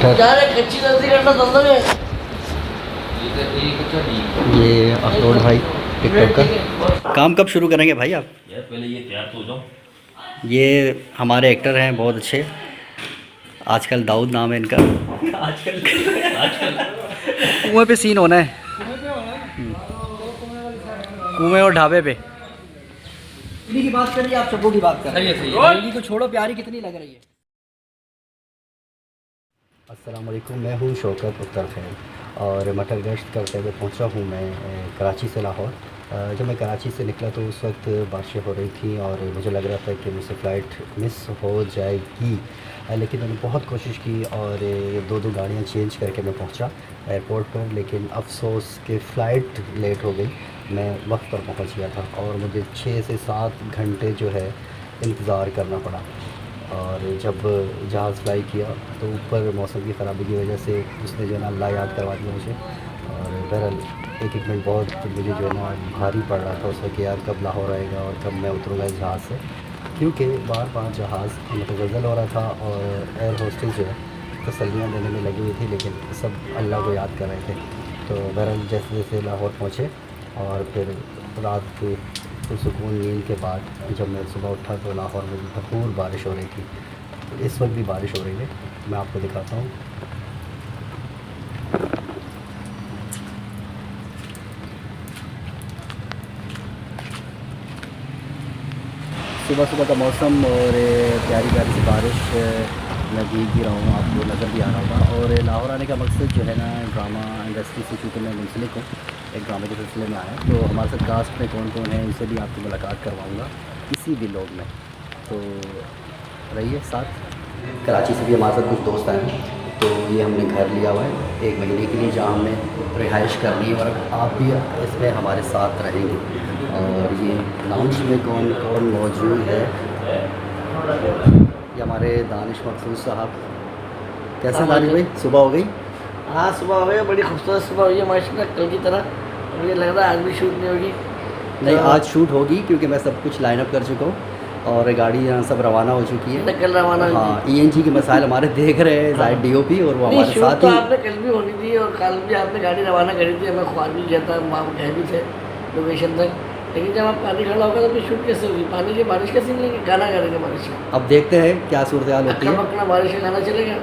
मटर, ये अखरोट भाई टिकटॉक का। काम कब शुरू करेंगे भाई आप? यार पहले ये तैयार तो हो जाओ। ये हमारे एक्टर हैं बहुत अच्छे, आजकल दाऊद नाम है इनका। आजकल कुएं पे सीन होना है, कुएं और ढाबे पे। इन्हीं की बात करिए, आप सबों की बात कर रहे हैं। लड़की को छोड़ो, प्यारी कितनी लग रही है। अस्सलाम वालेकुम, मैं हूँ शौकत उत्तर खैर और मटर गश्त करते हुए पहुँचा हूँ मैं कराची से लाहौर। जब मैं कराची से निकला तो उस वक्त बारिशें हो रही थी और मुझे लग रहा था कि मुझसे फ़्लाइट मिस हो जाएगी, लेकिन मैंने बहुत कोशिश की और दो गाड़ियाँ चेंज करके मैं पहुँचा एयरपोर्ट पर। लेकिन अफसोस कि फ़्लाइट लेट हो गई, मैं वक्त पर पहुँच गया था और मुझे 6 से 7 घंटे जो है इंतज़ार करना पड़ा। और जब जहाज़ फ्लाई किया तो ऊपर मौसम की ख़राबी की वजह से उसने जो है ना अल्लाह याद करवा दिया मुझे। और बहरहाल एक मिनट बहुत मुझे जो है ना भारी पड़ रहा था उस वक्त कि यार कब लाहौर आएगा और कब मैं उतरूँगा इस जहाज़ से, क्योंकि बार बार जहाज़ मुतज़लज़ल हो रहा था और एयर होस्टेस जो है तसल्लियाँ देने में लगी हुई थी, लेकिन सब अल्लाह को याद कर रहे थे। तो बहरहाल जैसे जैसे लाहौर पहुँचे और फिर रात के सुकून नींद के बाद जब मैं सुबह उठा तो लाहौर में भरपूर बारिश हो रही थी। तो इस वक्त भी बारिश हो रही है, मैं आपको दिखाता हूँ। सुबह सुबह का मौसम और प्यारी प्यारी सी बारिश, मैं भीग भी रहा हूँ, आपको नज़र भी आ रहा होगा। और लाहौर आने का मकसद जो है ना ड्रामा इंडस्ट्री से, चूँकि मैं मुंसलिक हूँ, एक ड्रामे के सिलसिले में आया। तो हमारे साथ कास्ट में कौन कौन है उनसे भी आपकी मुलाकात करवाऊँगा किसी भी लोग में, तो रहिए साथ। कराची से भी हमारे साथ कुछ दोस्त आए हैं, तो ये हमने घर लिया हुआ है 1 महीने के लिए जहाँ हमें रिहाइश करनी है और आप भी इसमें हमारे साथ रहेंगे। और ये लाउंज में कौन कौन मौजूद है, ये हमारे दानिश मकसूद साहब। कैसे दानिश भाई, सुबह हो गई? हाँ सुबह हो गई, बड़ी खूबसूरत सुबह हुई है माशाल्लाह कल की तरह। मुझे लग रहा है आज भी शूट नहीं होगी। नहीं, आज शूट होगी क्योंकि मैं सब कुछ लाइन अप कर चुका हूँ और गाड़ी यहाँ सब रवाना हो चुकी है। कल रवाना हुई। हाँ, ENG के मसाइल हमारे देख रहे हैं जाहिर DOP, और वो हमारे साथ तो ही। आपने कल भी होनी थी और कल भी आपने गाड़ी रवाना करी थी, हमें ख्वार भी किया था, वहाँ गए भी थे लोकेशन तक। लेकिन जब आप पानी खड़ा होगा तो फिर शूट कैसे होगी? पानी की बारिश कैसे लेंगे, गाना करेंगे बारिश का। अब देखते हैं क्या सूरत हाल होती है। अपना बारिश का गाना चलेगा।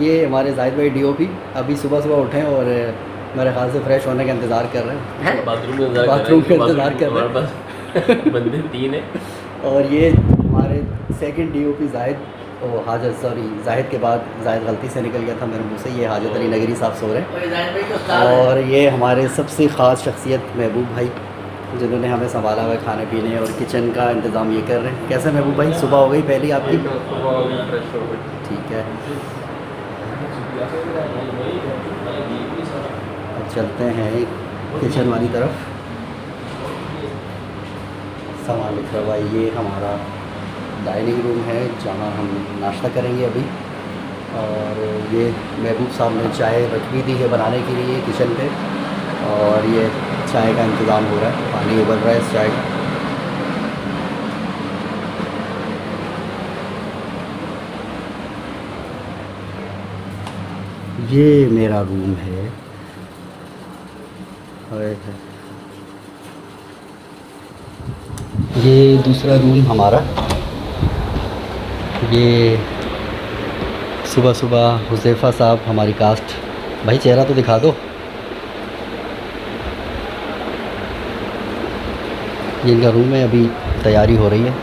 ये हमारे जाहिद भाई DOP अभी सुबह सुबह उठे और मेरे ख्याल से फ्रेश होने का इंतज़ार कर रहे हैं, बाथरूम का इंतज़ार कर रहे हैं। बंदे 3 है। और ये हमारे सेकंड DOP जाहिद, ओ हाजत, सॉरी जाहिद के बाद जाहिद गलती से निकल गया था मेरे मुँह से, ये हाजत अली नगरी साहब सो रहे हैं। और ये हमारे सबसे ख़ास शख्सियत महबूब भाई, जिन्होंने हमें संभाला हुआ खाने पीने और किचन का इंतज़ाम ये कर रहे हैं। कैसे महबूब भाई, सुबह हो गई पहली आपकी? ठीक है, अब चलते हैं किचन वाली तरफ। सामान लिखा हुआ है, ये हमारा डाइनिंग रूम है जहाँ हम नाश्ता करेंगे अभी। और ये महबूब साहब ने चाय रख भी दी है बनाने के लिए किचन पे, और ये चाय का इंतज़ाम हो रहा है, पानी उबल रहा है इस चाय का। ये मेरा रूम है, ये दूसरा रूम हमारा। ये सुबह सुबह हुज़ैफ़ा साहब हमारी कास्ट, भाई चेहरा तो दिखा दो। ये इनका रूम है, अभी तैयारी हो रही है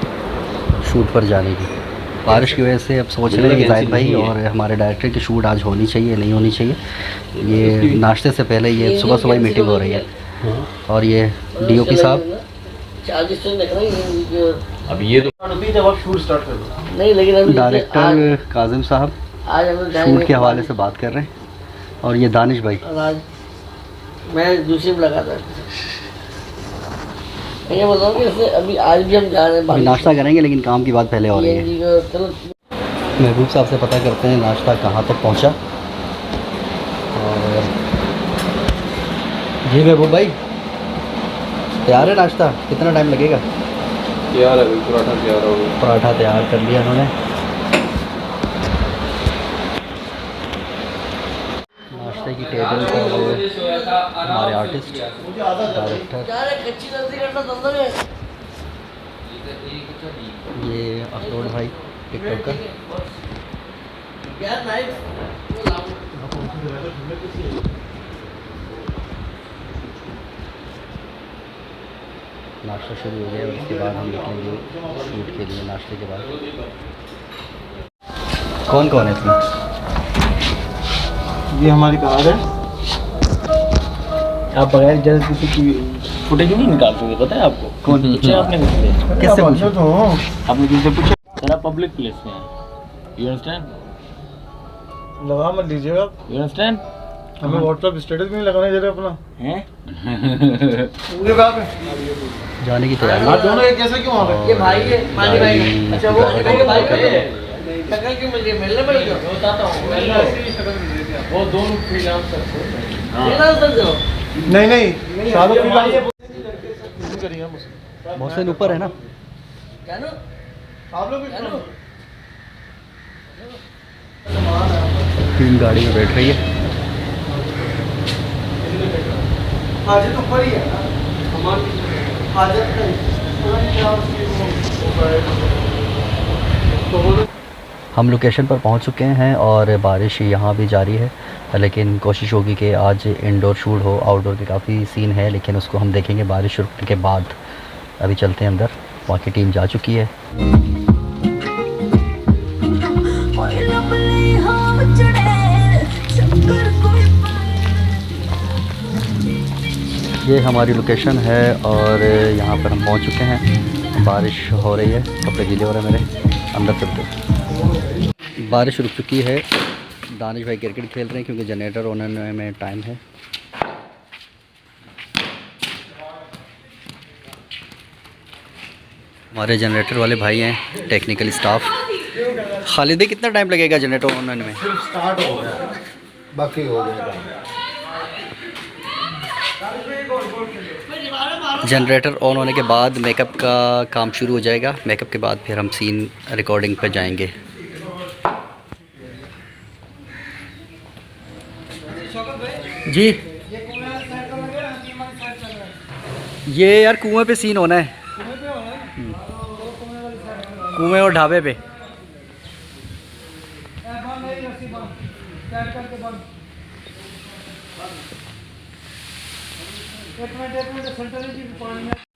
शूट पर जाने की। बारिश की वजह से अब सोच रहे हैं कि जाहिद भाई और हमारे डायरेक्टर की शूट आज होनी चाहिए नहीं होनी चाहिए। ये नाश्ते से पहले ये सुबह सुबह ही मीटिंग हो रही है। और ये DOP साहब, अब ये तो जब आप शूट स्टार्ट कर दो। नहीं, लेकिन डायरेक्टर काजिम साहब आज हम शूट के हवाले से बात कर रहे हैं। और ये दानिश भाई, आज मैं दूसरी में लगा था। ये बताओ कि जैसे अभी आज भी हम जा रहे हैं, अभी नाश्ता करेंगे लेकिन काम की बात पहले हो रही है। चलो महबूब साहब से पता करते हैं नाश्ता कहाँ तक पहुँचा। और जी महबूब भाई, तैयार है नाश्ता? कितना टाइम लगेगा? तैयार है, पराठा तैयार हो गया। पराठा तैयार कर लिया उन्होंने। नाश्ते की टेबल पर हमारे आर्टिस्ट डायरेक्टर, कच्ची सब्जी करना धंधा है। ये अखरोट भाई टिकटॉकर, यार नाइस। नाश्ता शुरू हो गया और उसके बाद हम निकलेंगे शूट के लिए। नाश्ते के बाद कौन कौन है इसमें? ये हमारी कार है। आप बगैर इजाज़त किसी की फुटेज नहीं निकाल सकते, पता है आपको? कौन पूछा आपने किससे? किससे पूछा? तो आपने किससे पूछा? सर आप पब्लिक प्लेस में हैं, यू अंडरस्टैंड? लगा मत लीजिएगा, यू अंडरस्टैंड? हमें व्हाट्सएप स्टेटस भी नहीं लगाने दे रहे अपना। हैं? पूरे कहाँ पे? जाने की तैयारी आप दोनों एक जैसे क्यों आ रहे? ये भाई है, मानी भाई गाड़ी है। अच्छा वो ड्राइवर के भाई कर रहा है। शक्ल क्यों मिल गई? मिलने मिल गया। बताता हूँ। वो दोनों फ्रीलांसर फ्रीलांसर जो। नहीं नहीं, शाहरुख की करिए मुझसे। मोहसिन ऊपर है ना? जानू आप लोग भी जानू टीम गाड़ी में बैठ रही है। आज तो ऊपर ही है ना हमारी हाजत का हम लोकेशन पर पहुंच चुके हैं और बारिश यहाँ भी जारी है, लेकिन कोशिश होगी कि आज इंडोर शूट हो। आउटडोर के काफ़ी सीन है लेकिन उसको हम देखेंगे बारिश रुकने के बाद। अभी चलते हैं अंदर, वहाँ की टीम जा चुकी है। ये हमारी लोकेशन है और यहाँ पर हम पहुँच चुके हैं। बारिश हो रही है, कपड़े गीले हो रहे हैं मेरे। अंदर चलते हैं। बारिश रुक चुकी है। दानिश भाई क्रिकेट खेल रहे हैं क्योंकि जनरेटर होने में टाइम है। हमारे जनरेटर वाले भाई हैं, टेक्निकल स्टाफ। खालिद भाई कितना टाइम लगेगा जनरेटर होने में? स्टार्ट हो गया, बाकी हो गया। जनरेटर ऑन होने के बाद मेकअप का काम शुरू हो जाएगा। मेकअप के बाद फिर हम सीन रिकॉर्डिंग पर जाएंगे। जी ये यार कुएं पे सीन होना है, कुएं और ढाबे पे।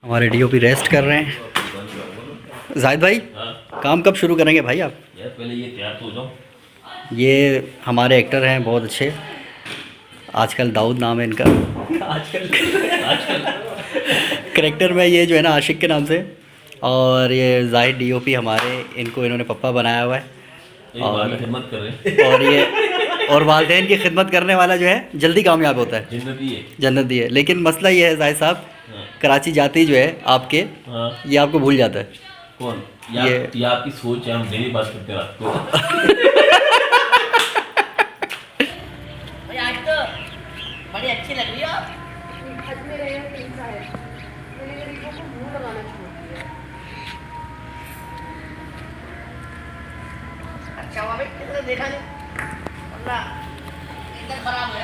हमारे डीओपी रेस्ट कर रहे हैं। जाहिद भाई काम कब शुरू करेंगे भाई आप? यार पहले ये तैयार तो हो जाओ। ये हमारे एक्टर हैं बहुत अच्छे, आजकल दाऊद नाम है इनका। आजकल करेक्टर में ये जो है ना आशिक के नाम से। और ये जाहिद डीओपी हमारे, इनको इन्होंने पप्पा बनाया हुआ है। और खिदमत कर रहे हैं और ये और वालिदैन की खिदमत करने वाला जो है जल्दी कामयाब होता है, जिन्नती है। जन्नत है। लेकिन मसला ये है जाहिद साहब, कराची जाते ही जो है आपके हाँ। ये आपको भूल जाता है। कौन? ये आपकी सोच है, हम मेरी बात करते रात को। आज तो बड़ी अच्छी लग रही हो आप। अच्छा हुआ भाई किसी ने देखा नहीं, वरना एकदम खराब है।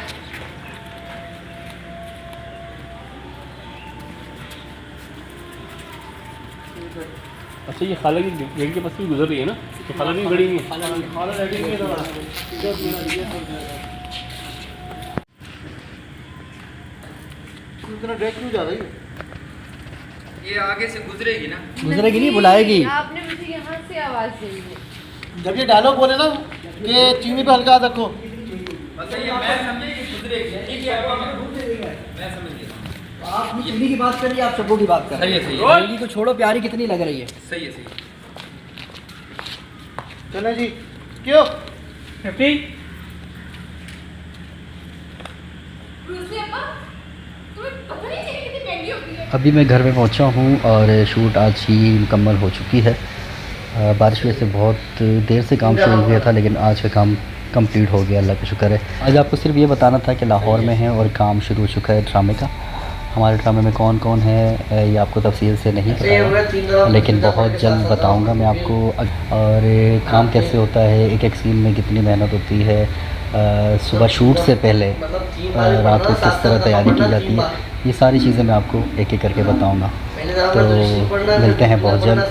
अच्छा ये खाला की गड़ी के पास भी गुजर रही है ना, तो खाला की गड़ी नहीं है। खाला रेडी नहीं है। इतना डेट क्यों जा रही है? ये आगे से गुजरेगी ना। गुजरेगी नहीं, बुलाएगी। आपने मुझे यहाँ से आवाज दी है। जब ये डायलॉग बोले ना कि चीनी पे हल्का रखो, मतलब ये मैं समझे कि गुजरेगी, ठीक है मैं समझ गया। आप चीनी की बात करिए, आप सबको की बात कर सही है, सही है। लड़की को छोड़ो, प्यारी कितनी लग रही है। सही है, सही है। चले जी। क्यों? तुलसी अप्पा, तुम्हें पता नहीं है कितनी महंगी होती है। अभी मैं घर में पहुंचा हूं और शूट आज ही मुकम्मल हो चुकी है। बारिश की वजह से बहुत देर से काम शुरू हो गया था, लेकिन आज का काम कंप्लीट हो गया, अल्लाह का शुक्र है। आज आपको सिर्फ ये बताना था कि लाहौर में है और काम शुरू हो चुका है ड्रामे का। हमारे ड्रामे में कौन कौन है ये आपको तफसील से नहीं पता, लेकिन बहुत जल्द बताऊंगा मैं आपको। और काम कैसे होता है, एक एक सीन में कितनी मेहनत होती है, सुबह शूट से पहले रात को किस तरह तैयारी की जाती है, ये सारी चीज़ें मैं आपको एक एक करके बताऊंगा। तो मिलते हैं बहुत जल्द।